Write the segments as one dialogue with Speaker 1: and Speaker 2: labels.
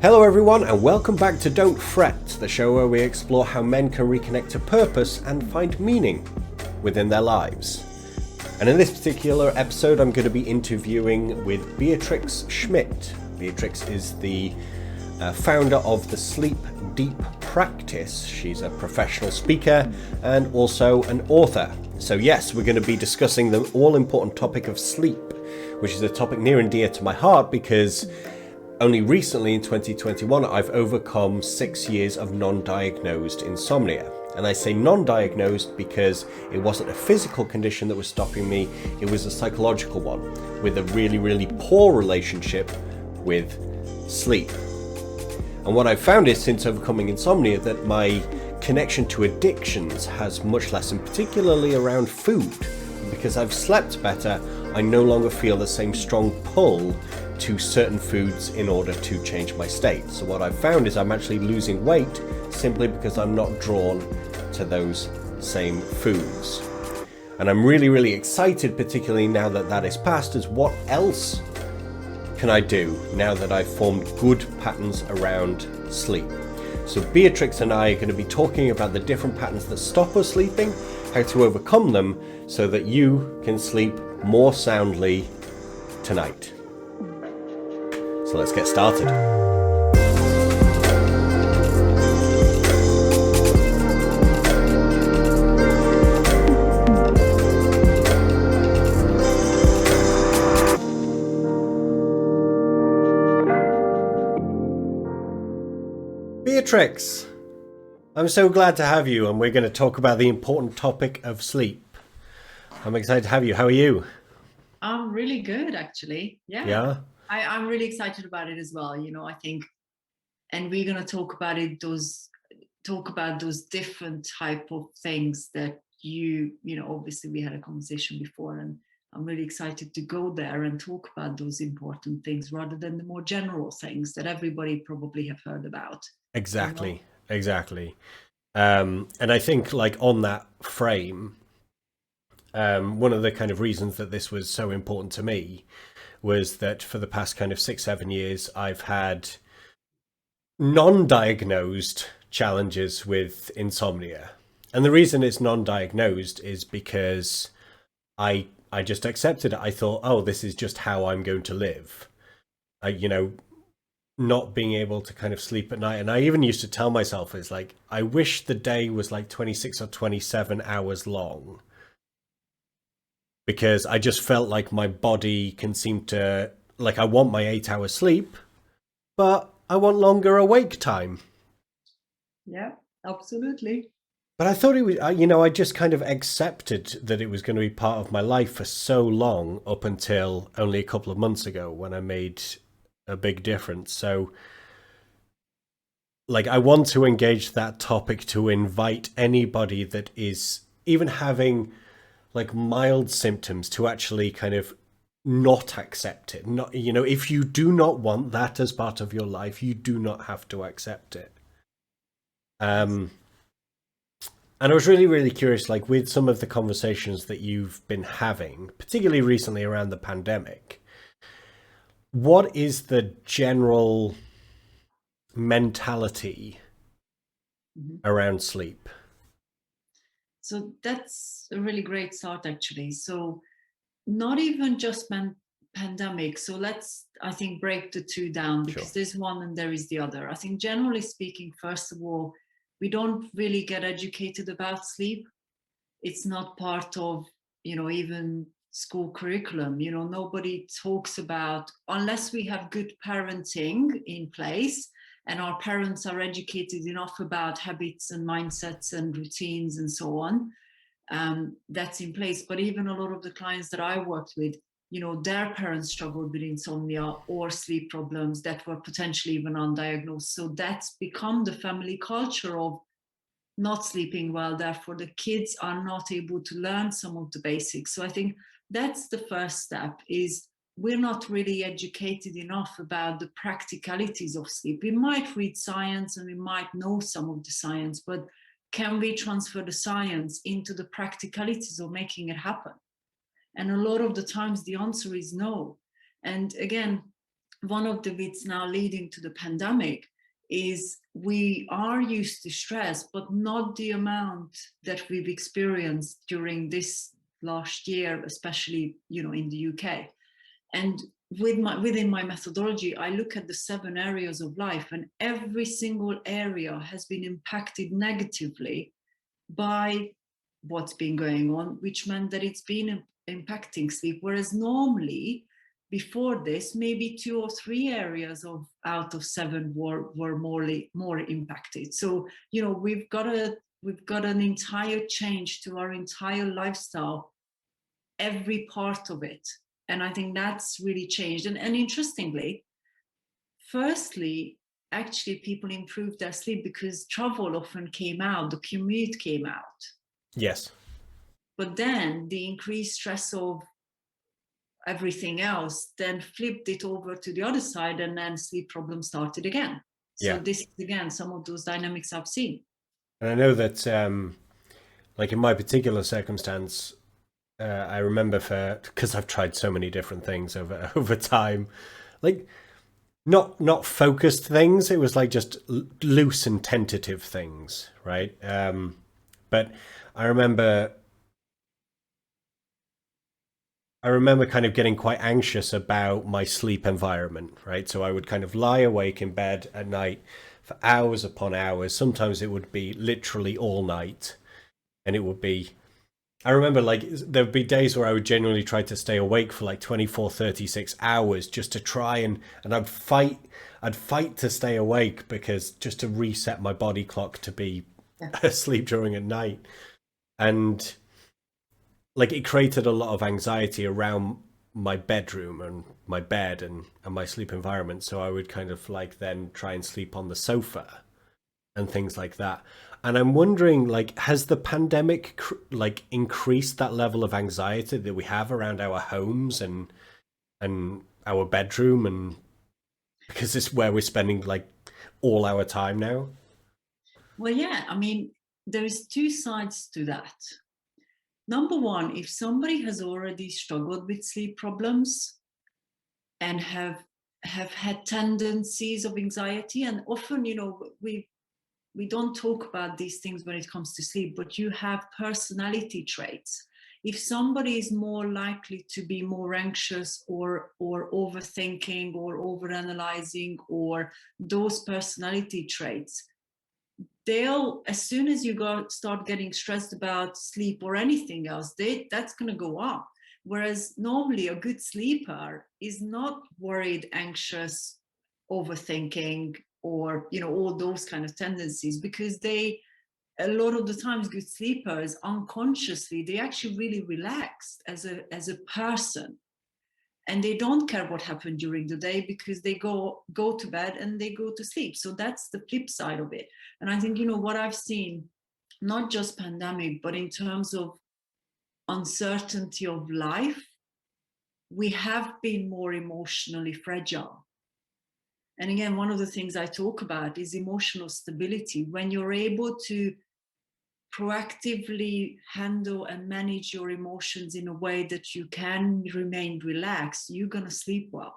Speaker 1: Hello everyone and welcome back to Don't Fret, the show where we explore how men can reconnect to purpose and find meaning within their lives. And in this particular episode I'm going to be interviewing with Beatrix Schmidt. Beatrix is the founder of the Sleep Deep practice. She's a professional speaker and also an author. So yes, we're going to be discussing the all-important topic of sleep, which is a topic near and dear to my heart because only recently in 2021 I've overcome 6 years of non-diagnosed insomnia. And I say non-diagnosed because it wasn't a physical condition that was stopping me, it was a psychological one with a really, really poor relationship with sleep. And what I've found is since overcoming insomnia that my connection to addictions has much lessened, particularly around food. Because I've slept better, I no longer feel the same strong pull to certain foods in order to change my state. So what I've found is I'm actually losing weight simply because I'm not drawn to those same foods. And I'm really, really excited, particularly now that that is past, as what else can I do now that I've formed good patterns around sleep. So Beatrix and I are going to be talking about the different patterns that stop us sleeping, how to overcome them so that you can sleep more soundly tonight. So let's get started. Beatrix, I'm so glad to have you, and we're going to talk about the important topic of sleep. I'm excited to have you. How are you?
Speaker 2: I'm really good, actually.
Speaker 1: Yeah?
Speaker 2: I'm really excited about it as well. I think, and we're gonna talk about it. Talk about those different type of things that obviously we had a conversation before, and I'm really excited to go there and talk about those important things rather than the more general things that everybody probably have heard about.
Speaker 1: Exactly. And I think like on that frame, one of the kind of reasons that this was so important to me was that for the past kind of 6-7 years, I've had non-diagnosed challenges with insomnia. And the reason it's non-diagnosed is because I just accepted it. I thought, oh, this is just how I'm going to live. Not being able to kind of sleep at night. And I even used to tell myself, it's like, I wish the day was like 26 or 27 hours long. Because I just felt like my body can seem to, like I want my 8 hours sleep, but I want longer awake time.
Speaker 2: Yeah, absolutely.
Speaker 1: But I thought it was, I just kind of accepted that it was going to be part of my life for so long up until only a couple of months ago when I made a big difference. So, like, I want to engage that topic to invite anybody that is even having like mild symptoms to actually kind of not accept it. Not, if you do not want that as part of your life, you do not have to accept it. And I was really, really curious, like with some of the conversations that you've been having, particularly recently around the pandemic, what is the general mentality around sleep?
Speaker 2: So that's a really great thought, actually. So not even just pandemic. So let's, I think, break the two down because
Speaker 1: Sure.
Speaker 2: there's one and there is the other. I think generally speaking, first of all, we don't really get educated about sleep. It's not part of, even school curriculum. Nobody talks about, unless we have good parenting in place and our parents are educated enough about habits and mindsets and routines and so on, that's in place. But even a lot of the clients that I worked with, their parents struggled with insomnia or sleep problems that were potentially even undiagnosed. So that's become the family culture of not sleeping well. Therefore, the kids are not able to learn some of the basics. So I think that's the first step, is we're not really educated enough about the practicalities of sleep. We might read science and we might know some of the science, but can we transfer the science into the practicalities of making it happen? And a lot of the times the answer is no. And again, one of the bits now leading to the pandemic is we are used to stress, but not the amount that we've experienced during this last year, especially, in the UK. And within my methodology, I look at the 7 areas of life, and every single area has been impacted negatively by what's been going on, which meant that it's been impacting sleep. Whereas normally, before this, maybe 2 or 3 areas out of 7 were more impacted. So we've got an entire change to our entire lifestyle, every part of it. And I think that's really changed. And interestingly, firstly, actually people improved their sleep because travel often came out, the commute came out.
Speaker 1: Yes.
Speaker 2: But then the increased stress of everything else then flipped it over to the other side, and then sleep problems started again. So this is again some of those dynamics I've seen.
Speaker 1: And I know that like in my particular circumstance, I remember because I've tried so many different things over time, like not focused things. It was like just loose and tentative things, right? But I remember kind of getting quite anxious about my sleep environment, right? So I would kind of lie awake in bed at night for hours upon hours. Sometimes it would be literally all night, and it would be, I remember like there would be days where I would genuinely try to stay awake for like 24, 36 hours just to try and I'd fight to stay awake, because just to reset my body clock to be asleep during a night. And like it created a lot of anxiety around my bedroom and my bed and my sleep environment. So I would kind of like then try and sleep on the sofa and things like that. And I'm wondering, like, has the pandemic like increased that level of anxiety that we have around our homes and our bedroom, and because it's where we're spending like all our time now?
Speaker 2: Well, yeah, I mean, there is 2 sides to that. Number one, if somebody has already struggled with sleep problems and have had tendencies of anxiety, and often, we don't talk about these things when it comes to sleep, but you have personality traits. If somebody is more likely to be more anxious or overthinking or overanalyzing, or those personality traits, they'll, as soon as you start getting stressed about sleep or anything else, that's going to go up. Whereas normally a good sleeper is not worried, anxious, overthinking, or all those kind of tendencies, because a lot of the times good sleepers unconsciously, they actually really relaxed as a person, and they don't care what happened during the day, because they go to bed and they go to sleep. So that's the flip side of it. And I think what I've seen, not just pandemic, but in terms of uncertainty of life, we have been more emotionally fragile. And again, one of the things I talk about is emotional stability. When you're able to proactively handle and manage your emotions in a way that you can remain relaxed, you're going to sleep well.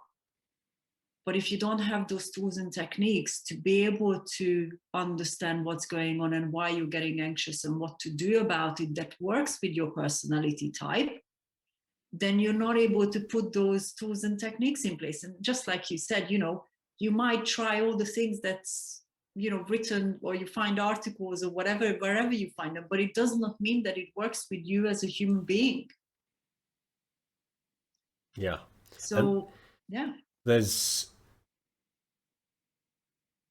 Speaker 2: But if you don't have those tools and techniques to be able to understand what's going on and why you're getting anxious and what to do about it that works with your personality type, then you're not able to put those tools and techniques in place. And just like you said, you might try all the things that's written, or you find articles or whatever, wherever you find them, but it does not mean that it works with you as a human being.
Speaker 1: Yeah.
Speaker 2: So
Speaker 1: And
Speaker 2: yeah,
Speaker 1: there's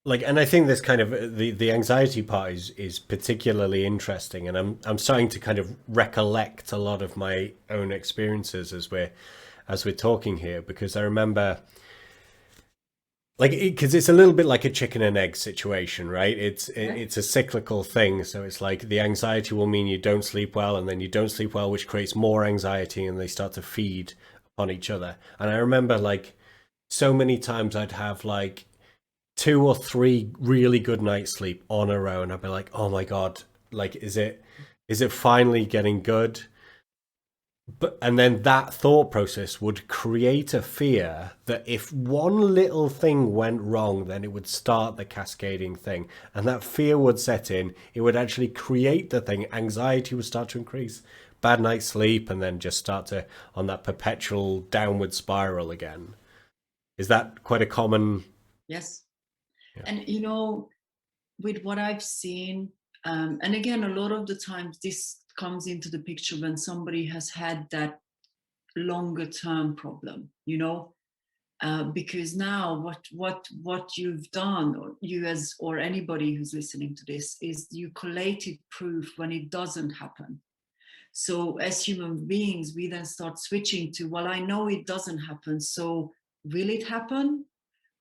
Speaker 1: like, and I think this kind of the anxiety part is particularly interesting, and I'm starting to kind of recollect a lot of my own experiences as we're talking here, because I remember, like, because it's a little bit like a chicken and egg situation, right? It's a cyclical thing. So it's like the anxiety will mean you don't sleep well, and then you don't sleep well, which creates more anxiety, and they start to feed on each other. And I remember, like, so many times I'd have like 2 or 3 really good nights sleep on a row, and I'd be like, oh my god, like, is it finally getting good? And then that thought process would create a fear that if one little thing went wrong, then it would start the cascading thing. And that fear would set in. It would actually create the thing. Anxiety would start to increase. Bad night's sleep, and then just start to on that perpetual downward spiral again. Is that quite a common?
Speaker 2: Yes.
Speaker 1: Yeah.
Speaker 2: And, you know, with what I've seen, and again, a lot of the times this comes into the picture when somebody has had that longer term problem, you know, because now what you've done, or you as or anybody who's listening to this, is you collated proof when it doesn't happen. So as human beings, we then start switching to, well, I know it doesn't happen, so will it happen?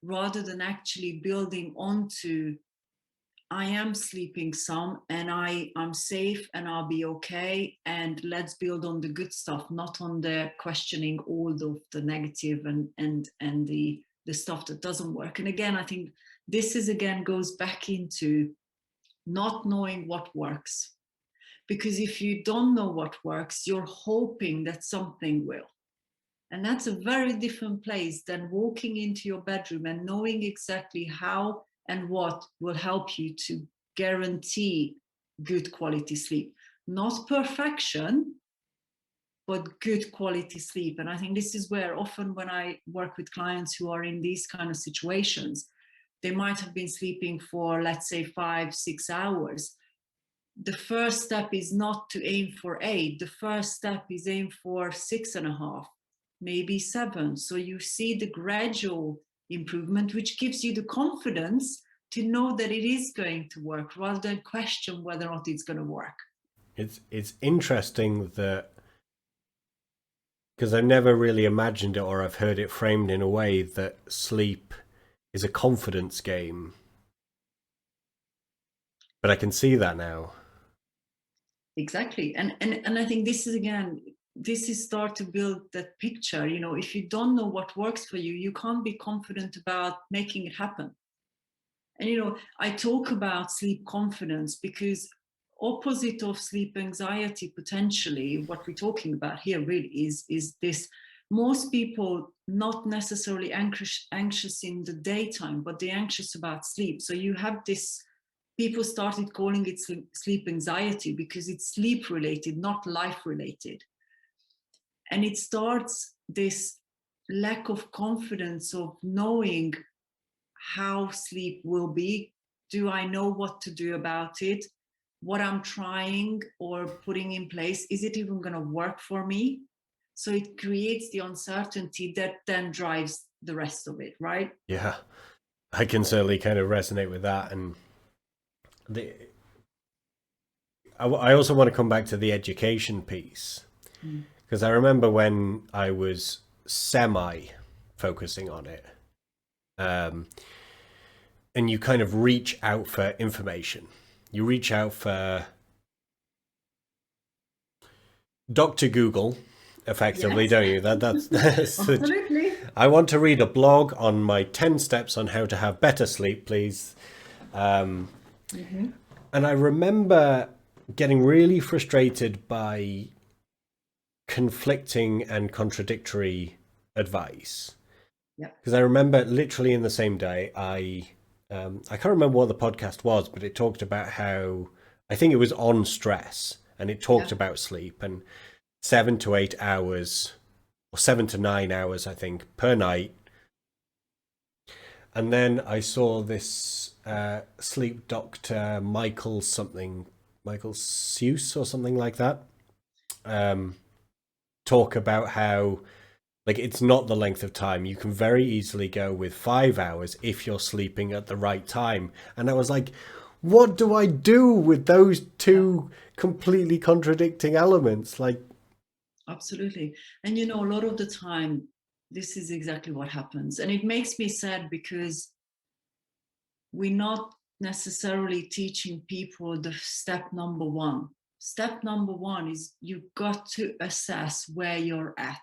Speaker 2: Rather than actually building onto, I am sleeping some and I'm safe and I'll be okay. And let's build on the good stuff, not on the questioning all of the negative and the stuff that doesn't work. And again, I think this is again goes back into not knowing what works. Because if you don't know what works, you're hoping that something will. And that's a very different place than walking into your bedroom and knowing exactly how and what will help you to guarantee good quality sleep. Not perfection, but good quality sleep. And I think this is where often when I work with clients who are in these kind of situations, they might have been sleeping for, let's say, 5-6 hours. The first step is not to aim for 8. The first step is aim for 6.5, maybe 7. So you see the gradual improvement, which gives you the confidence to know that it is going to work rather than question whether or not it's going to work.
Speaker 1: It's interesting that, because I've never really imagined it, or I've heard it framed in a way that sleep is a confidence game. But I can see that now.
Speaker 2: Exactly. And I think this is, again, this is start to build that picture. You know, if you don't know what works for you, you can't be confident about making it happen. And, you know, I talk about sleep confidence because opposite of sleep anxiety, potentially, what we're talking about here really is this. Most people not necessarily anxious in the daytime, but they're anxious about sleep. So you have this, people started calling it sleep anxiety because it's sleep related, not life related. And it starts this lack of confidence of knowing how sleep will be. Do I know what to do about it? What I'm trying or putting in place, is it even going to work for me? So it creates the uncertainty that then drives the rest of it, right?
Speaker 1: Yeah, I can certainly kind of resonate with that. And I also want to come back to the education piece, because I remember when I was semi focusing on it, and you kind of reach out for information. You reach out for Dr. Google, effectively,
Speaker 2: Yes.
Speaker 1: don't you? That's
Speaker 2: Absolutely.
Speaker 1: I want to read a blog on my 10 steps on how to have better sleep, please. And I remember getting really frustrated by conflicting and contradictory advice.
Speaker 2: Yeah.
Speaker 1: Because I remember literally in the same day, I can't remember what the podcast was, but it talked about how, I think it was on stress, and it talked about sleep and 7 to 8 hours, or 7 to 9 hours, I think, per night. And then I saw this sleep doctor, Michael Seuss or something like that, talk about how, like, it's not the length of time. You can very easily go with 5 hours if you're sleeping at the right time. And I was like, what do I do with those two completely contradicting elements? Like,
Speaker 2: Absolutely. And, you know, a lot of the time, this is exactly what happens. And it makes me sad because we're not necessarily teaching people the step number one. Step number one is you've got to assess where you're at.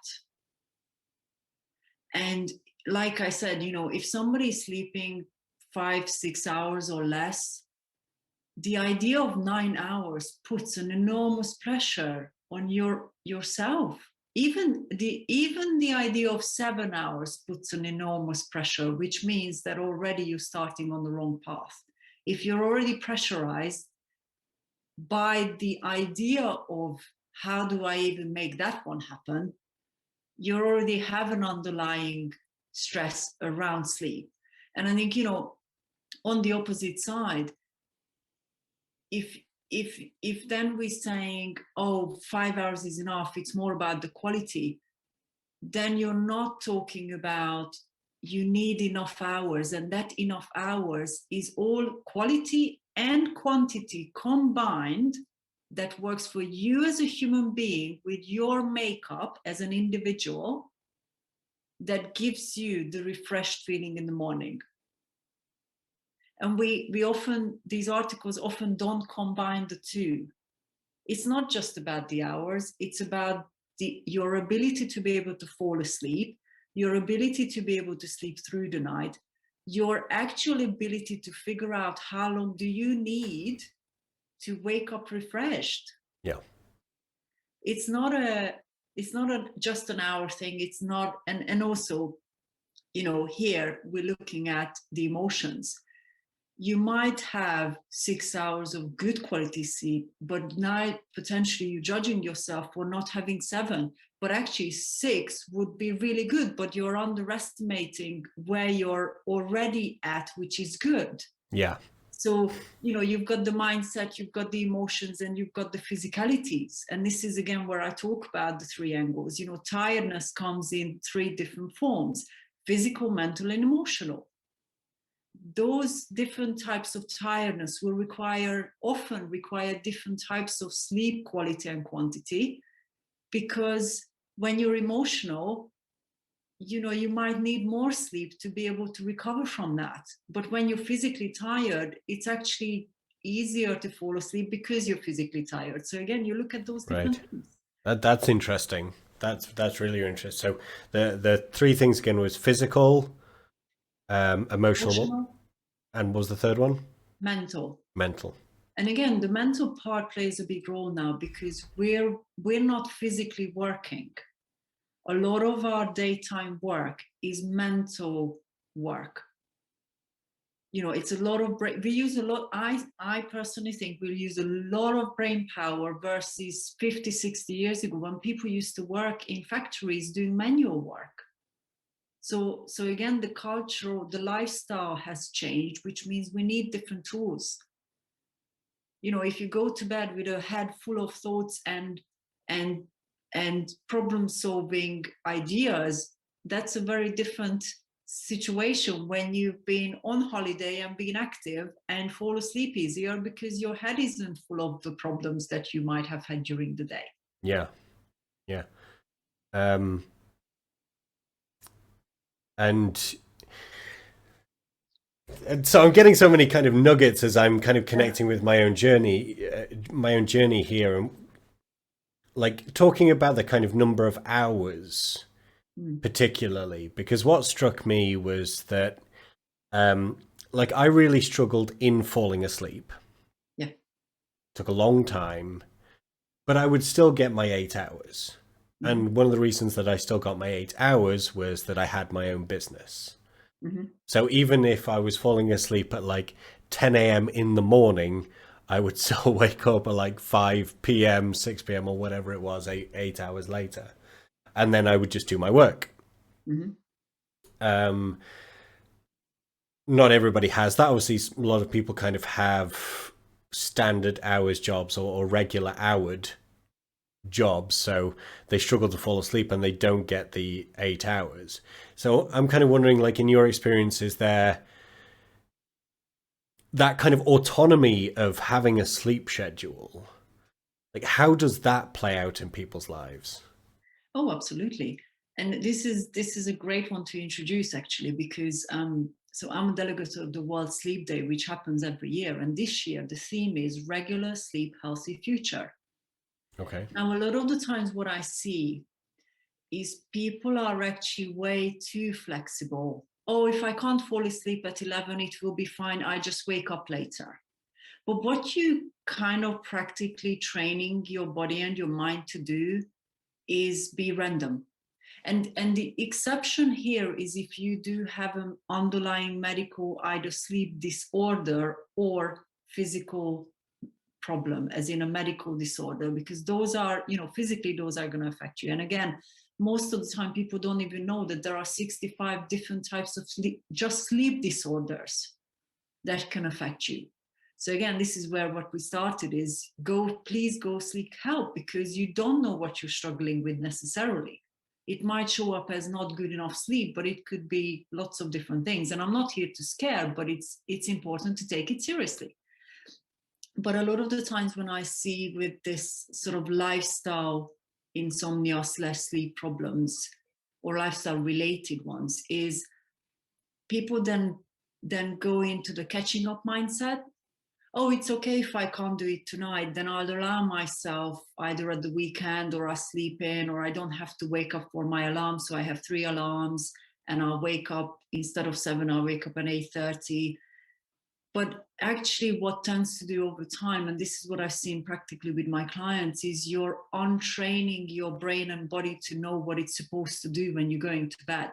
Speaker 2: And like I said, you know, if somebody's sleeping 5-6 hours or less, the idea of 9 hours puts an enormous pressure on yourself. even the idea of 7 hours puts an enormous pressure, which means that already you're starting on the wrong path. If you're already pressurized by the idea of how do I even make that one happen, you already have an underlying stress around sleep. And I think, on the opposite side, if then we're saying, oh, 5 hours is enough, it's more about the quality, then you're not talking about you need enough hours, and that enough hours is all quality and quantity combined that works for you as a human being with your makeup as an individual, that gives you the refreshed feeling in the morning. And we often, these articles often don't combine the two. It's not just about the hours, it's about your ability to be able to fall asleep, your ability to be able to sleep through the night, your actual ability to figure out how long do you need to wake up refreshed.
Speaker 1: Yeah.
Speaker 2: It's not just an hour thing. It's not, and also, here we're looking at the emotions. You might have 6 hours of good quality sleep, but now potentially you're judging yourself for not having 7, but actually 6 would be really good, but you're underestimating where you're already at, which is good.
Speaker 1: Yeah.
Speaker 2: So, you've got the mindset, you've got the emotions, and you've got the physicalities. And this is, again, where I talk about the 3 angles. Tiredness comes in 3 different forms: physical, mental, and emotional. Those different types of tiredness will often require different types of sleep quality and quantity, because when you're emotional, you might need more sleep to be able to recover from that. But when you're physically tired, it's actually easier to fall asleep because you're physically tired. So again, you look at those different things.
Speaker 1: That's interesting. That's really interesting. So the 3 things again was physical, emotional, and what was the third one?
Speaker 2: Mental.
Speaker 1: And
Speaker 2: again, the mental part plays a big role now, because we're not physically working. A lot of our daytime work is mental work. It's a lot of brain. We use a lot. I personally think we'll use a lot of brain power versus 50, 60 years ago, when people used to work in factories doing manual work. So again, the culture, the lifestyle has changed, which means we need different tools. If you go to bed with a head full of thoughts and problem-solving ideas, that's a very different situation when you've been on holiday and been active and fall asleep easier because your head isn't full of the problems that you might have had during the day.
Speaker 1: Yeah. And so I'm getting so many kind of nuggets as I'm kind of connecting with my own journey here, and like talking about the kind of number of hours, particularly, because what struck me was that, like, I really struggled in falling asleep.
Speaker 2: Yeah,
Speaker 1: took a long time, but I would still get my 8 hours. And one of the reasons that I still got my 8 hours was that I had my own business. So even if I was falling asleep at like 10 a.m. in the morning, I would still wake up at like 5 p.m., 6 p.m. or whatever it was, 8 hours later. And then I would just do my work. Not everybody has that. Obviously, a lot of people kind of have standard hours jobs or regular houred jobs, so they struggle to fall asleep and they don't get the 8 hours. So I'm kind of wondering, like, in your experience, is there that kind of autonomy of having a sleep schedule? Like, how does that play out in people's lives?
Speaker 2: Oh, absolutely. And this is a great one to introduce, actually, because so I'm a delegate of the World Sleep Day, which happens every year, and this year the theme is regular sleep, healthy future.
Speaker 1: Okay.
Speaker 2: Now, a lot of the times what I see is people are actually way too flexible. Oh, if I can't fall asleep at 11, it will be fine. I just wake up later. But what you kind of practically training your body and your mind to do is be random. And the exception here is if you do have an underlying medical either sleep disorder or physical problem, as in a medical disorder, because those are, physically those are going to affect you. And again, most of the time people don't even know that there are 65 different types of sleep disorders that can affect you. So again, this is where what we started is please go seek help, because you don't know what you're struggling with necessarily. It might show up as not good enough sleep, but it could be lots of different things. And I'm not here to scare, but it's important to take it seriously. But a lot of the times when I see with this sort of lifestyle insomnia / sleep problems or lifestyle related ones, is people then go into the catching up mindset. Oh, it's okay if I can't do it tonight, then I'll allow myself either at the weekend, or I sleep in, or I don't have to wake up for my alarm. So I have 3 alarms and I'll wake up, instead of 7, I'll wake up at 8:30. But actually what tends to do over time, and this is what I've seen practically with my clients, is you're untraining your brain and body to know what it's supposed to do when you're going to bed.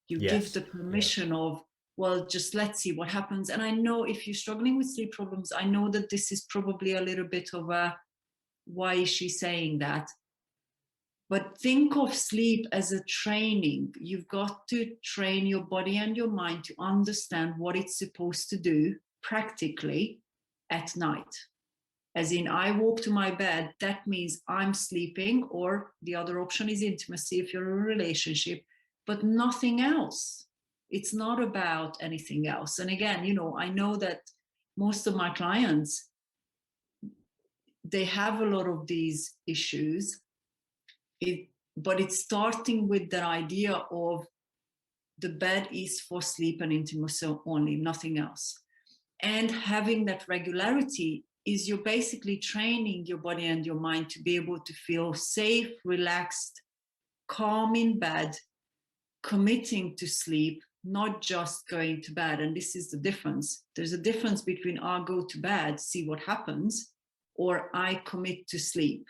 Speaker 2: You give the permission of, well, just let's see what happens. And I know if you're struggling with sleep problems, I know that this is probably a little bit of a, why is she saying that? But think of sleep as a training. You've got to train your body and your mind to understand what it's supposed to do practically at night. As in, I walk to my bed, that means I'm sleeping, or the other option is intimacy if you're in a relationship, but nothing else. It's not about anything else. And again, I know that most of my clients, they have a lot of these issues, but it's starting with the idea of the bed is for sleep and intimacy only, nothing else. And having that regularity is you're basically training your body and your mind to be able to feel safe, relaxed, calm in bed, committing to sleep, not just going to bed. And this is the difference. There's a difference between I'll go to bed, see what happens, or I commit to sleep.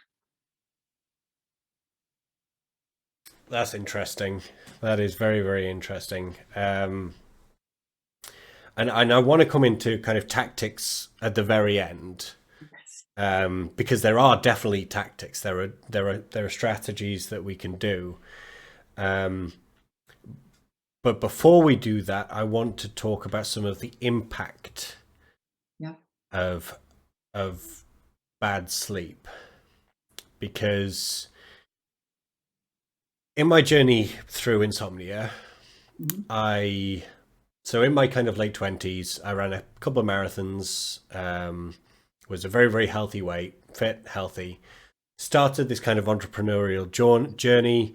Speaker 1: That's interesting. That is very, very interesting. And I want to come into kind of tactics at the very end, because there are definitely tactics. There are strategies that we can do. But before we do that, I want to talk about some of the impact of bad sleep, because in my journey through insomnia, so in my kind of late 20s, I ran a couple of marathons, was a very, very healthy weight, fit, healthy, started this kind of entrepreneurial journey,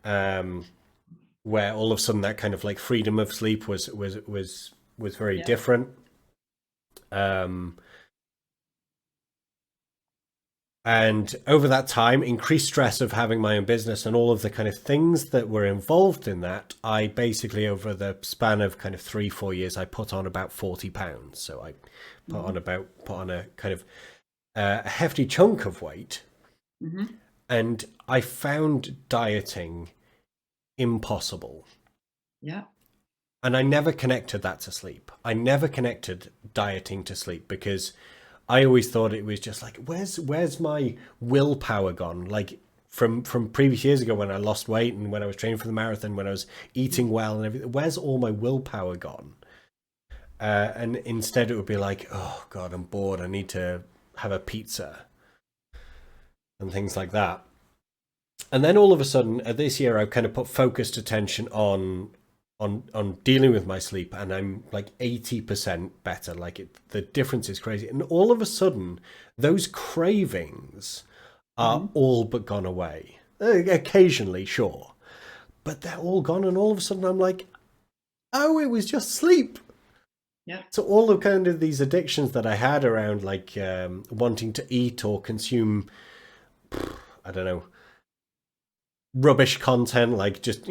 Speaker 1: where all of a sudden that kind of like freedom of sleep was very different. And over that time, increased stress of having my own business and all of the kind of things that were involved in that, I basically, over the span of kind of 3-4 years, I put on about 40 pounds. So I put on a kind of a hefty chunk of weight. And I found dieting impossible. And I never connected that to sleep. I never connected dieting to sleep, because I always thought it was just like, where's my willpower gone? Like from previous years ago when I lost weight and when I was training for the marathon, when I was eating well and everything, where's all my willpower gone? And instead it would be like, oh God, I'm bored. I need to have a pizza and things like that. And then all of a sudden this year, I've kind of put focused attention on dealing with my sleep, and I'm like 80% better. Like the difference is crazy. And all of a sudden those cravings are all but gone away. Occasionally, sure, but they're all gone. And all of a sudden I'm like, oh, it was just sleep. So all of kind of these addictions that I had around like wanting to eat or consume, I don't know, rubbish content, like just,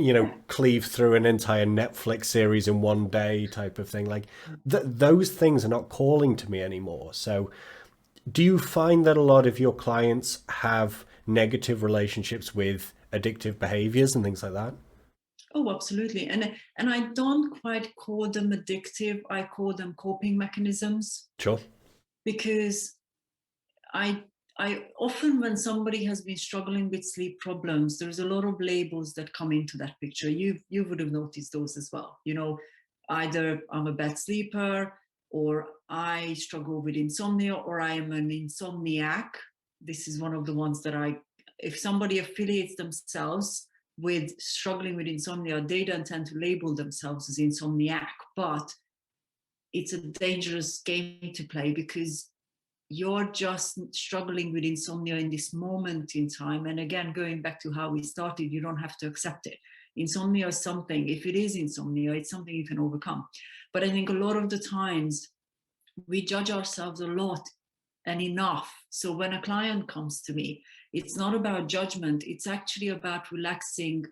Speaker 1: cleave through an entire Netflix series in one day type of thing. Like those things are not calling to me anymore. So do you find that a lot of your clients have negative relationships with addictive behaviors and things like that?
Speaker 2: Oh, absolutely. And I don't quite call them addictive. I call them coping mechanisms,
Speaker 1: Sure.
Speaker 2: because I often, when somebody has been struggling with sleep problems, there's a lot of labels that come into that picture. You would have noticed those as well. You know, either I'm a bad sleeper, or I struggle with insomnia, or I am an insomniac. This is one of the ones that if somebody affiliates themselves with struggling with insomnia, they don't tend to label themselves as insomniac. But it's a dangerous game to play, because you're just struggling with insomnia in this moment in time. And again, going back to how we started, you don't have to accept it. Insomnia is something, if it is insomnia, it's something you can overcome. But I think a lot of the times we judge ourselves a lot and enough. So when a client comes to me, it's not about judgment, it's actually about relaxing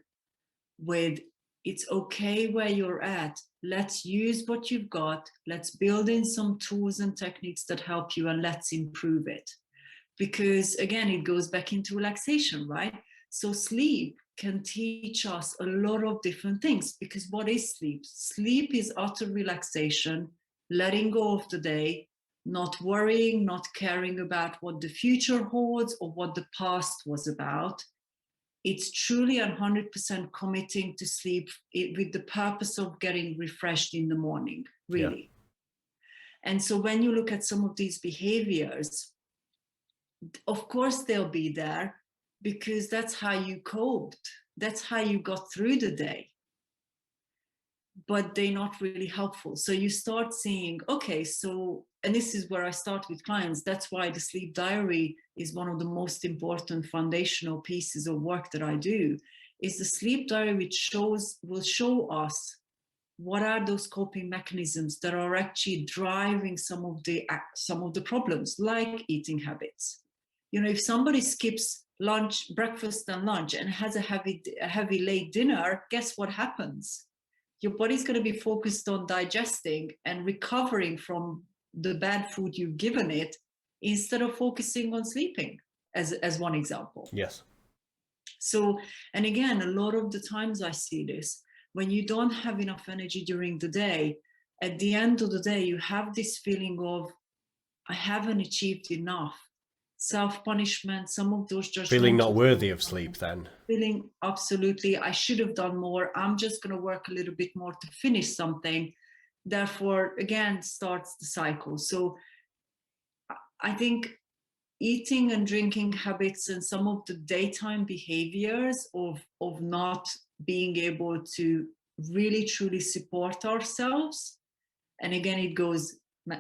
Speaker 2: with, it's okay where you're at. Let's use what you've got. Let's build in some tools and techniques that help you, and let's improve it. Because again, it goes back into relaxation, right? So sleep can teach us a lot of different things, because what is sleep? Sleep is utter relaxation, letting go of the day, not worrying, not caring about what the future holds or what the past was about. It's truly 100% committing to sleep with the purpose of getting refreshed in the morning, really. Yeah. And so when you look at some of these behaviors, of course they'll be there, because that's how you coped. That's how you got through the day. But they're not really helpful. So you start seeing, okay, so, and this is where I start with clients. That's why the sleep diary is one of the most important foundational pieces of work that I do, is the sleep diary, which will show us what are those coping mechanisms that are actually driving some of the problems, like eating habits. You know, if somebody skips breakfast and lunch, and has a heavy late dinner, guess what happens? Your body's going to be focused on digesting and recovering from the bad food you've given it, instead of focusing on sleeping, as one example.
Speaker 1: Yes.
Speaker 2: So, and again, a lot of the times I see this, when you don't have enough energy during the day, at the end of the day, you have this feeling of, I haven't achieved enough. Self-punishment, some of those judgments.
Speaker 1: Feeling not worthy of sleep then.
Speaker 2: Feeling absolutely, I should have done more. I'm just going to work a little bit more to finish something. Therefore, again, starts the cycle. So I think eating and drinking habits and some of the daytime behaviors of not being able to really truly support ourselves. And again, it goes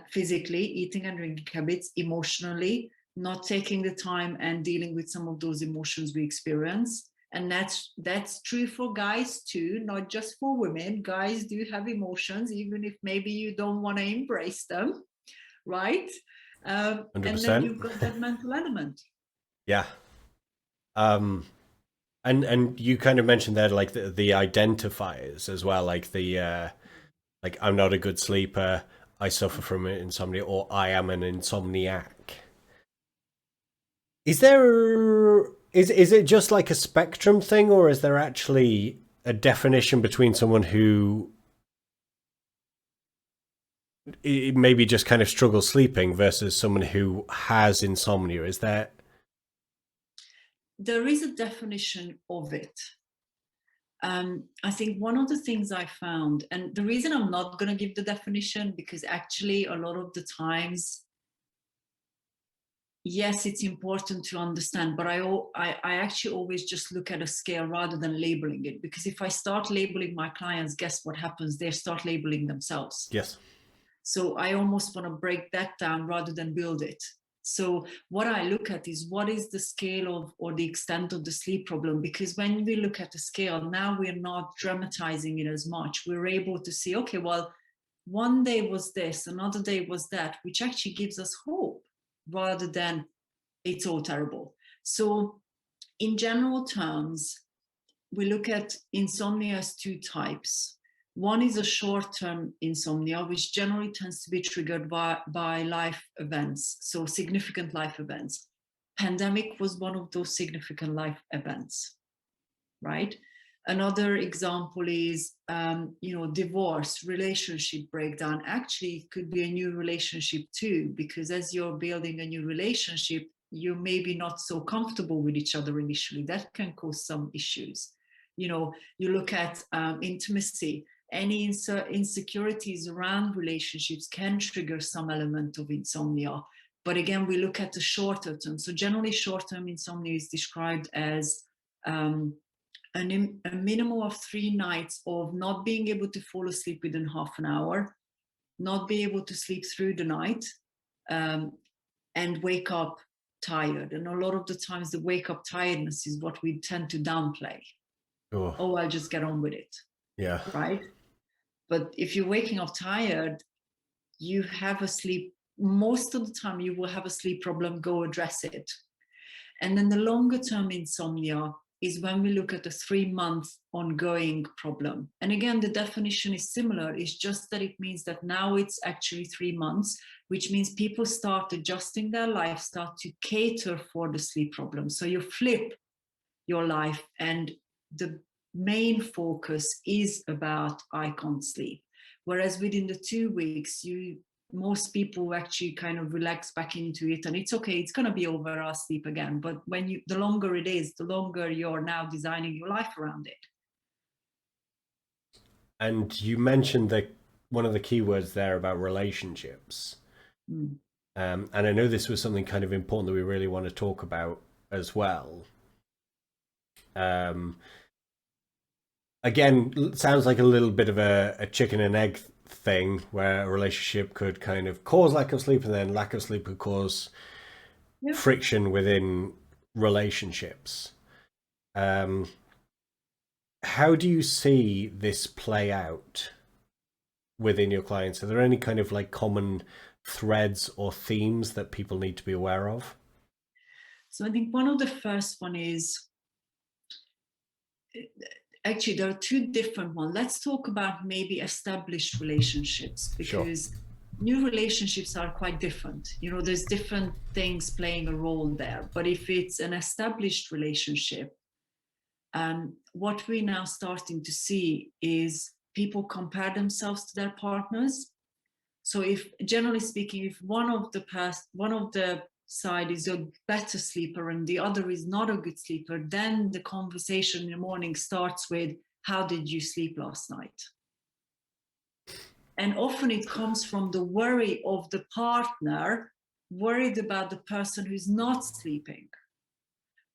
Speaker 2: physically, eating and drinking habits, emotionally, not taking the time and dealing with some of those emotions we experience. And that's true for guys too, not just for women. Guys do have emotions, even if maybe you don't want to embrace them, right?
Speaker 1: 100%.
Speaker 2: And then you've got that mental element.
Speaker 1: Yeah. And you kind of mentioned there, like the identifiers as well, like the like, I'm not a good sleeper, I suffer from insomnia, or I am an insomniac. Is it just like a spectrum thing, or is there actually a definition between someone who maybe just kind of struggles sleeping versus someone who has insomnia? Is there
Speaker 2: is a definition of it. I think one of the things I found, and the reason I'm not going to give the definition, because actually a lot of the times, yes, it's important to understand, but I actually always just look at a scale rather than labeling it, because if I start labeling my clients, guess what happens? They start labeling themselves.
Speaker 1: Yes.
Speaker 2: So I almost want to break that down rather than build it. So what I look at is, what is the scale of, or the extent of the sleep problem? Because when we look at the scale, now we're not dramatizing it as much. We're able to see, okay, well, one day was this, another day was that, which actually gives us hope rather than it's all terrible. So in general terms, we look at insomnia as two types. One is a short-term insomnia, which generally tends to be triggered by life events, so significant life events. pandemic was one of those significant life events, right? Another example is, divorce, relationship breakdown. Actually, it could be a new relationship too, because as you're building a new relationship, you may be not so comfortable with each other initially. That can cause some issues. You look at intimacy. Any insecurities around relationships can trigger some element of insomnia. But again, we look at the shorter term. So generally, short-term insomnia is described as a minimum of 3 nights of not being able to fall asleep within half an hour, not be able to sleep through the night, and wake up tired. And a lot of the times, the wake up tiredness is what we tend to downplay. Oh, I'll just get on with it.
Speaker 1: Yeah.
Speaker 2: Right. But if you're waking up tired, you have a sleep, most of the time you will have a sleep problem, go address it. And then the longer term insomnia is when we look at a 3-month ongoing problem. And again, the definition is similar. It's just that it means that now it's actually 3 months, which means people start adjusting their lifestyle to cater for the sleep problem. So you flip your life, and the main focus is about I can't sleep. Whereas within the 2 weeks, most people actually kind of relax back into it, and it's okay, it's going to be over, I'll sleep again. But the longer it is, the longer you're now designing your life around it.
Speaker 1: And you mentioned that one of the key words there about relationships. And I know this was something kind of important that we really want to talk about as well. Again, sounds like a little bit of a chicken and egg thing, where a relationship could kind of cause lack of sleep, and then lack of sleep could cause friction within relationships. How do you see this play out within your clients? Are there any kind of like common threads or themes that people need to be aware of?
Speaker 2: So I think one of the first one is, actually there are 2 different ones. Let's talk about maybe established relationships, because new relationships are quite different. There's different things playing a role there. But if it's an established relationship, what we're now starting to see is people compare themselves to their partners. So if, generally speaking, if one of the side is a better sleeper and the other is not a good sleeper, then the conversation in the morning starts with, how did you sleep last night? And often it comes from the worry of the partner, worried about the person who's not sleeping.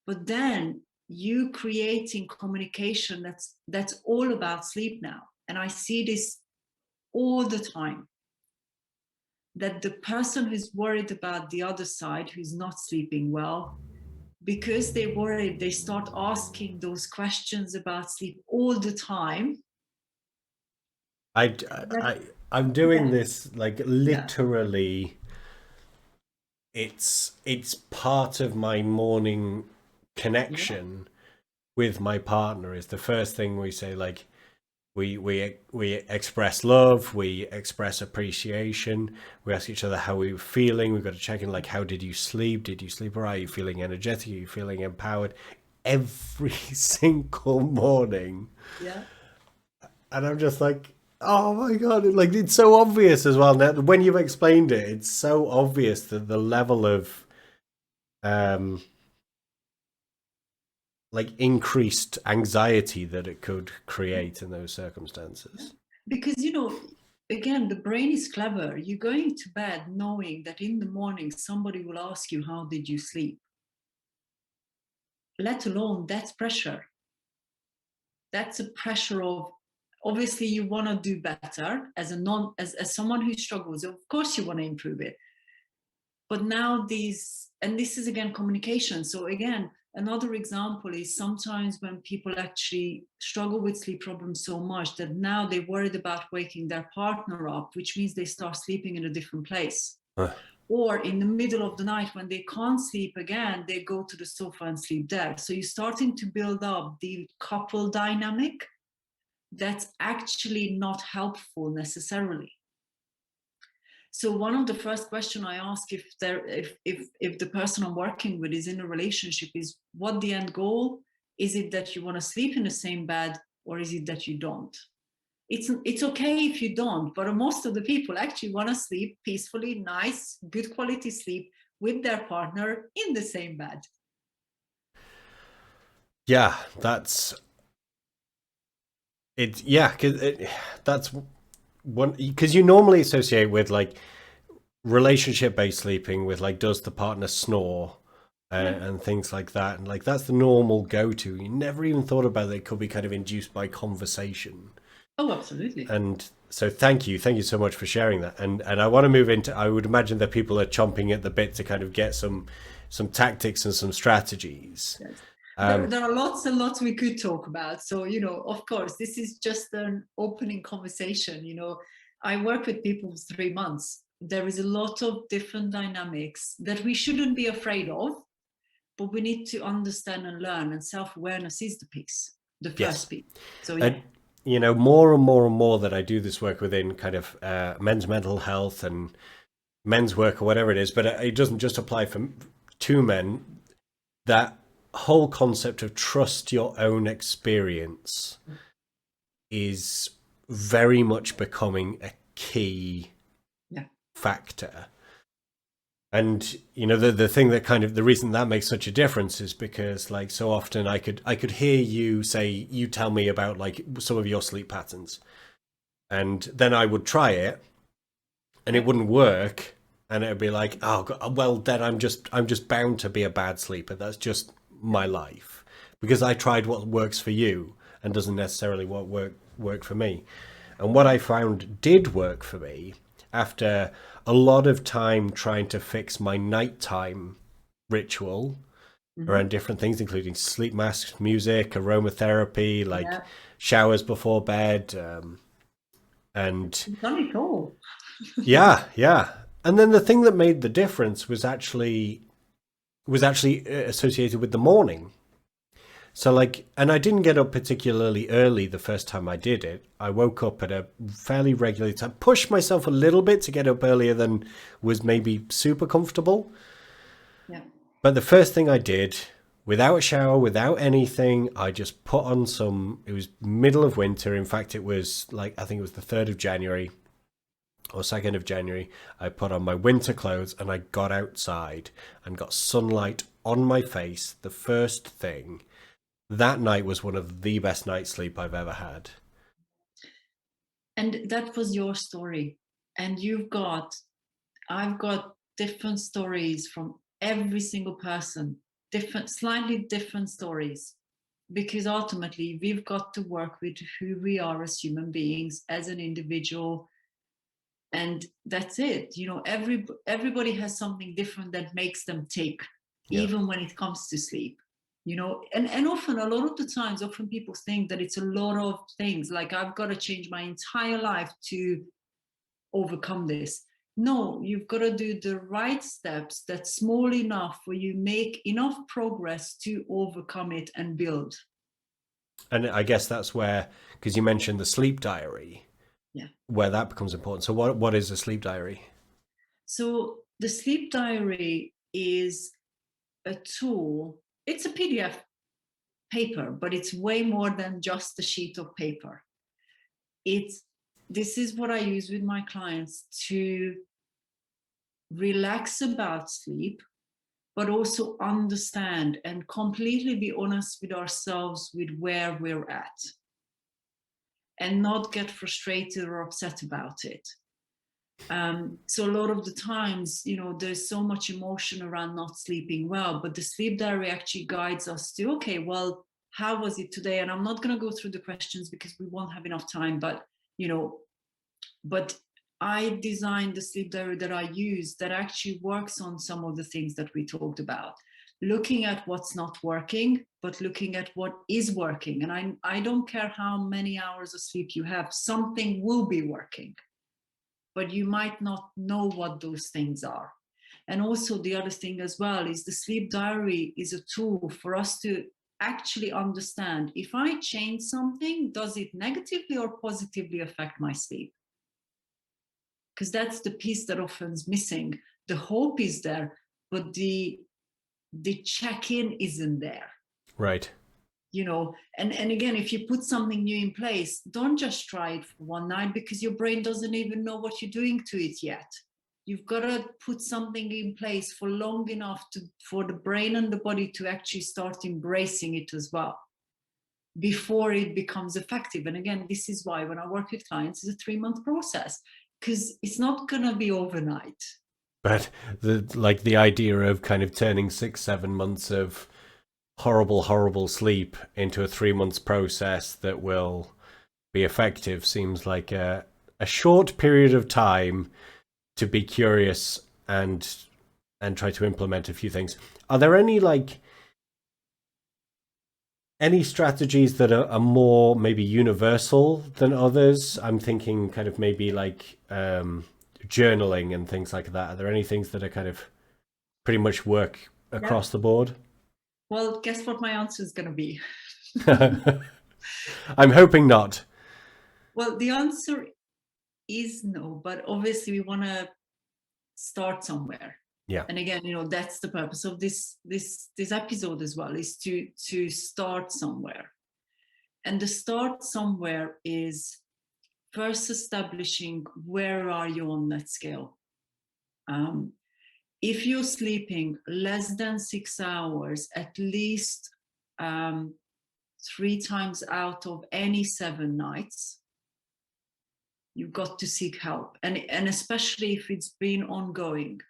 Speaker 2: But then you creating communication that's all about sleep now. And I see this all the time, that the person who's worried about the other side, who's not sleeping well, because they're worried, they start asking those questions about sleep all the time.
Speaker 1: I'm doing this like literally. It's part of my morning connection with my partner. Is the first thing we say, like we express love, we express appreciation, we ask each other how we were feeling. We've got to check in, like, how did you sleep? Did you sleep all right? Are you feeling energetic? Are you feeling empowered? Every single morning.
Speaker 2: Yeah.
Speaker 1: And I'm just like, oh my God, like, it's so obvious as well. Now, when you've explained it, it's so obvious that the level of like increased anxiety that it could create in those circumstances.
Speaker 2: Because, again, the brain is clever. You're going to bed knowing that in the morning somebody will ask you, how did you sleep? Let alone, that's pressure. That's a pressure of, obviously you want to do better as someone who struggles. Of course you want to improve it. But now this is again communication. So again, another example is sometimes when people actually struggle with sleep problems so much that now they're worried about waking their partner up, which means they start sleeping in a different place. Or in the middle of the night when they can't sleep again, they go to the sofa and sleep there. So you're starting to build up the couple dynamic that's actually not helpful necessarily. So one of the first question I ask if the person I'm working with is in a relationship is, what the end goal? Is it that you want to sleep in the same bed, or is it that you don't? It's okay if you don't, but most of the people actually want to sleep peacefully, nice, good quality sleep with their partner in the same bed.
Speaker 1: Yeah, that's it. Yeah, that's one, because you normally associate with like relationship-based sleeping with like, does the partner snore,
Speaker 2: Yeah.
Speaker 1: and things like that, and like that's the normal go-to. You never even thought about that it could be kind of induced by conversation.
Speaker 2: Oh, absolutely.
Speaker 1: And so thank you so much for sharing that. And I want to move into, I would imagine that people are chomping at the bit to kind of get some tactics and some strategies.
Speaker 2: Yes.
Speaker 1: Um,
Speaker 2: There are lots and lots we could talk about. So, of course, this is just an opening conversation. I work with people for 3 months. There is a lot of different dynamics that we shouldn't be afraid of, but we need to understand and learn. And self-awareness is the
Speaker 1: yes.
Speaker 2: first piece. So, yeah.
Speaker 1: And more and more and more that I do this work within kind of men's mental health and men's work or whatever it is, but it doesn't just apply to men. That whole concept of trust your own experience is very much becoming a key
Speaker 2: Yeah.
Speaker 1: factor. And the thing that kind of, the reason that makes such a difference is because like so often I could hear you say, you tell me about like some of your sleep patterns, and then I would try it and it wouldn't work, and it would be like, oh God, well then I'm just bound to be a bad sleeper. That's just my life, because I tried what works for you and doesn't necessarily what work for me. And what I found did work for me, after a lot of time trying to fix my nighttime ritual around different things, including sleep masks, music, aromatherapy, like
Speaker 2: Yeah.
Speaker 1: showers before bed, and
Speaker 2: You've done it all.
Speaker 1: yeah. And then the thing that made the difference was actually associated with the morning. So like, and I didn't get up particularly early the first time I did it. I woke up at a fairly regular time, pushed myself a little bit to get up earlier than was maybe super comfortable.
Speaker 2: Yeah.
Speaker 1: But the first thing I did, without a shower, without anything, I just put on it was middle of winter. In fact, it was like, I think it was the 3rd of January or 2nd of January. I put on my winter clothes and I got outside and got sunlight on my face. The first thing. That night was one of the best night's sleep I've ever had.
Speaker 2: And that was your story. And I've got different stories from every single person, slightly different stories, because ultimately we've got to work with who we are as human beings, as an individual. And that's it. Everybody has something different that makes them tick,
Speaker 1: Yeah.
Speaker 2: even when it comes to sleep. And often, a lot of the times, often people think that it's a lot of things, like I've got to change my entire life to overcome this. No, you've got to do the right steps that's small enough where you make enough progress to overcome it and build.
Speaker 1: And I guess that's where, because you mentioned the sleep diary,
Speaker 2: Yeah.
Speaker 1: where that becomes important. So what is a sleep diary?
Speaker 2: So the sleep diary is a tool. It's a PDF paper, but it's way more than just a sheet of paper. This is what I use with my clients to relax about sleep, but also understand and completely be honest with ourselves with where we're at, and not get frustrated or upset about it. So a lot of the times, there's so much emotion around not sleeping well, but the sleep diary actually guides us to, okay, well, how was it today? And I'm not going to go through the questions because we won't have enough time, but I designed the sleep diary that I use that actually works on some of the things that we talked about, looking at what's not working, but looking at what is working. And I don't care how many hours of sleep you have, something will be working, but you might not know what those things are. And also the other thing as well is the sleep diary is a tool for us to actually understand, if I change something, does it negatively or positively affect my sleep? because that's the piece that often is missing. The hope is there, but the check-in isn't there.
Speaker 1: Right.
Speaker 2: You know, and again, if you put something new in place, don't just try it for one night, because your brain doesn't even know what you're doing to it yet. You've got to put something in place for long enough for the brain and the body to actually start embracing it as well, before it becomes effective. And again, this is why when I work with clients, it's a 3-month process, because it's not going to be overnight.
Speaker 1: But the idea of kind of turning 6-7 months of horrible sleep into a 3 months process that will be effective seems like a short period of time to be curious and try to implement a few things. Are there any strategies that are more maybe universal than others? I'm thinking kind of maybe like journaling and things like that. Are there any things that are kind of pretty much work across the board?
Speaker 2: Well, guess what my answer is going to be?
Speaker 1: I'm hoping not.
Speaker 2: Well, the answer is no, but obviously we want to start somewhere.
Speaker 1: Yeah.
Speaker 2: And again, you know, that's the purpose of this episode as well, is to start somewhere. And the start somewhere is first establishing where are you on that scale. If you're sleeping less than 6 hours, at least 3 times out of any 7 nights, you've got to seek help, and especially if it's been ongoing.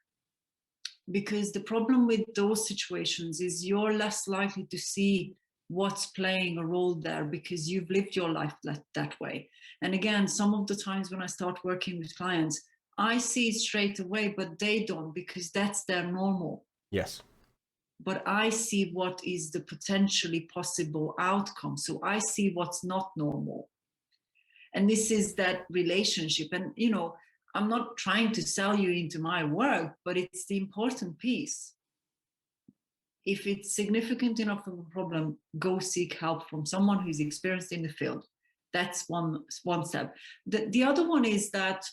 Speaker 2: Because the problem with those situations is you're less likely to see what's playing a role there, because you've lived your life that way. And again, some of the times when I start working with clients, I see it straight away, but they don't, because that's their normal.
Speaker 1: Yes.
Speaker 2: But I see what is the potentially possible outcome. So I see what's not normal. And this is that relationship. And, you know, I'm not trying to sell you into my work, but it's the important piece. If it's significant enough of a problem, go seek help from someone who's experienced in the field. That's one step. The other one is that,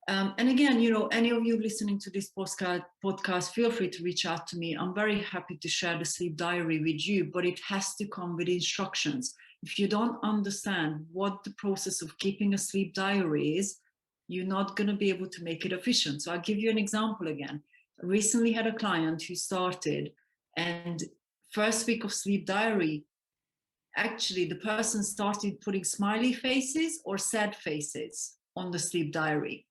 Speaker 2: and again, you know, any of you listening to this podcast, feel free to reach out to me. I'm very happy to share the sleep diary with you, but it has to come with instructions. If you don't understand what the process of keeping a sleep diary is, you're not going to be able to make it efficient. So I'll give you an example again. I recently had a client who started, and first week of sleep diary, actually the person started putting smiley faces or sad faces on the sleep diary.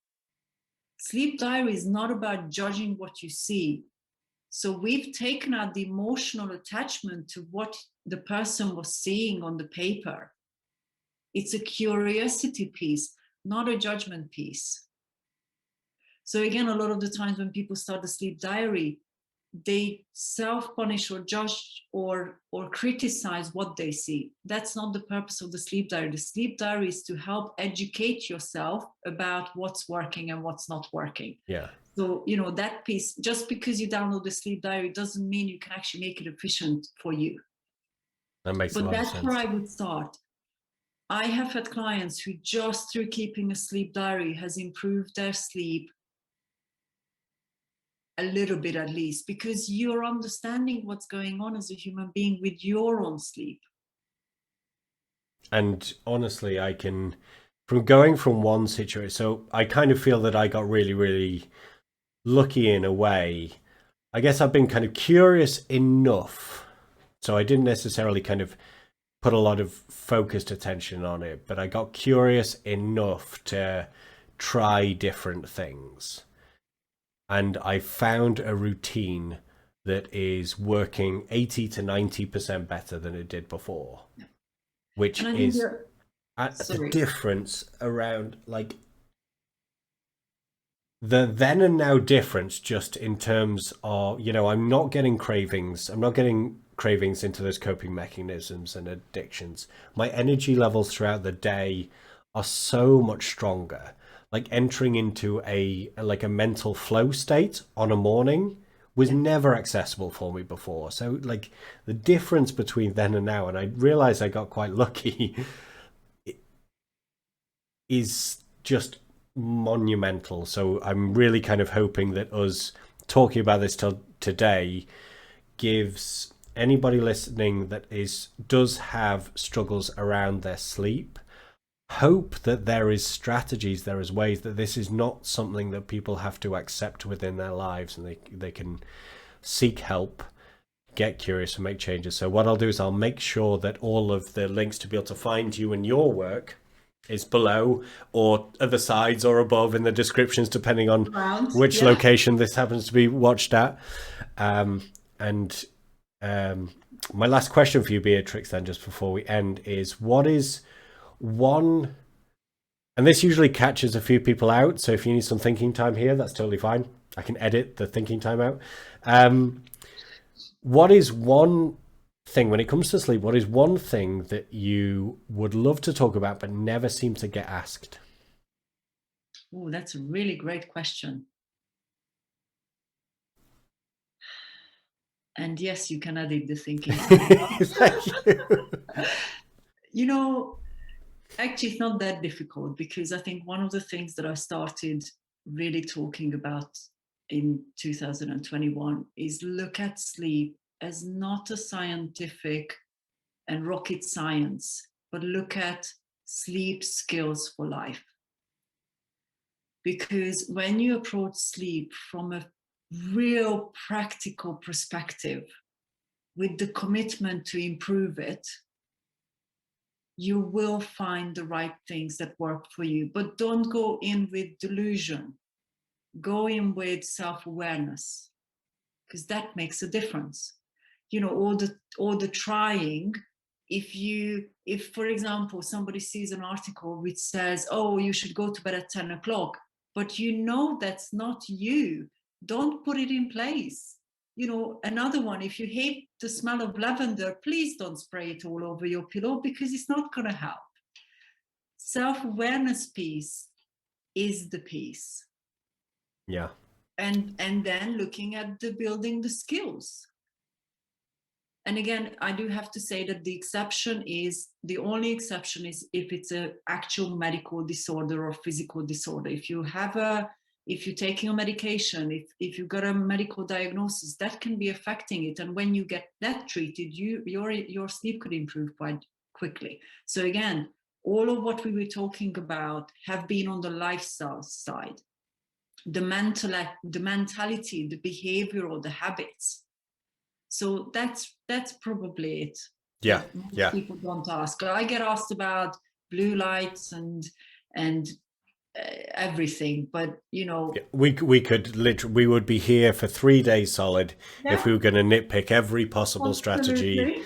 Speaker 2: Sleep diary is not about judging what you see. So we've taken out the emotional attachment to what the person was seeing on the paper. It's a curiosity piece, not a judgment piece. So again, a lot of the times when people start the sleep diary, they self-punish or judge or criticize what they see. That's not the purpose of the sleep diary. The sleep diary is to help educate yourself about what's working and what's not working.
Speaker 1: Yeah.
Speaker 2: So, you know, that piece, just because you download the sleep diary doesn't mean you can actually make it efficient for you.
Speaker 1: That makes a lot of sense. But
Speaker 2: that's where I would start. I have had clients who just through keeping a sleep diary has improved their sleep a little bit at least, because you're understanding what's going on as a human being with your own sleep.
Speaker 1: And honestly, I can, from going from one situation, so I kind of feel that I got really, really lucky in a way. I guess I've been kind of curious enough, so I didn't necessarily kind of put a lot of focused attention on it, but I got curious enough to try different things. And I found a routine that is working 80 to 90% better than it did before, which is the difference around like the then and now difference, just in terms of, you know, I'm not getting cravings. I'm not getting cravings into those coping mechanisms and addictions. My energy levels throughout the day are so much stronger. Like entering into a mental flow state on a morning was never accessible for me before. So like the difference between then and now, and I realized I got quite lucky, is just monumental. So I'm really kind of hoping that us talking about this today gives anybody listening that does have struggles around their sleep hope that there is strategies, there is ways, that this is not something that people have to accept within their lives, and they can seek help, get curious, and make changes. So what I'll do is I'll make sure that all of the links to be able to find you and your work is below or at the sides or above in the descriptions, depending on which location this happens to be watched at. My last question for you, Beatrix, then, just before we end, is what is one, and this usually catches a few people out, so if you need some thinking time here, that's totally fine. I can edit the thinking time out. What is one thing, when it comes to sleep, what is one thing that you would love to talk about but never seem to get asked?
Speaker 2: Oh, that's a really great question. And yes, you can edit the thinking.
Speaker 1: Thank you.
Speaker 2: You know, actually, it's not that difficult, because I think one of the things that I started really talking about in 2021 is look at sleep as not a scientific and rocket science, but look at sleep skills for life. Because when you approach sleep from a real practical perspective, with the commitment to improve it, you will find the right things that work for you. But don't go in with delusion. Go in with self-awareness, because that makes a difference. You know, all the trying, if for example, somebody sees an article which says, oh, you should go to bed at 10 o'clock, but you know that's not you, don't put it in place. You know, another one, if you hate the smell of lavender, please don't spray it all over your pillow, because it's not going to help. Self-awareness piece is the piece.
Speaker 1: Yeah.
Speaker 2: And then looking at building the skills. And again, I do have to say that the only exception is if it's an actual medical disorder or physical disorder. If you're taking a medication, if you've got a medical diagnosis, that can be affecting it. And when you get that treated, your sleep could improve quite quickly. So again, all of what we were talking about have been on the lifestyle side. The mentality, the behavioral, the habits. So that's probably it.
Speaker 1: Yeah.
Speaker 2: Most people don't ask. I get asked about blue lights and everything, but you know,
Speaker 1: we would be here for 3 days solid if we were going to nitpick every possible strategy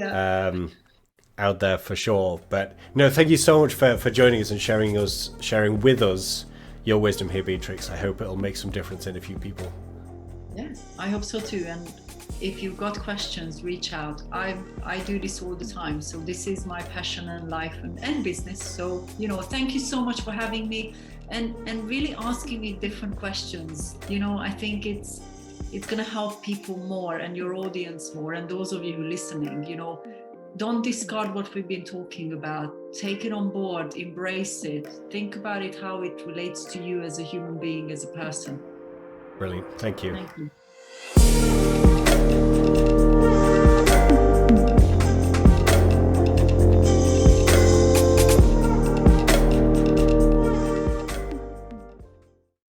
Speaker 1: out there, for sure. But no, thank you so much for joining us and sharing with us your wisdom here, Beatrix. I hope it'll make some difference in a few people.
Speaker 2: Yes, I hope so too. And if you've got questions, reach out. I do this all the time. So this is my passion and life and business. So, you know, thank you so much for having me and really asking me different questions. You know, I think it's going to help people more, and your audience more, and those of you listening. You know, don't discard what we've been talking about. Take it on board, embrace it, think about it, how it relates to you as a human being, as a person.
Speaker 1: Brilliant. Thank you.
Speaker 2: Thank you.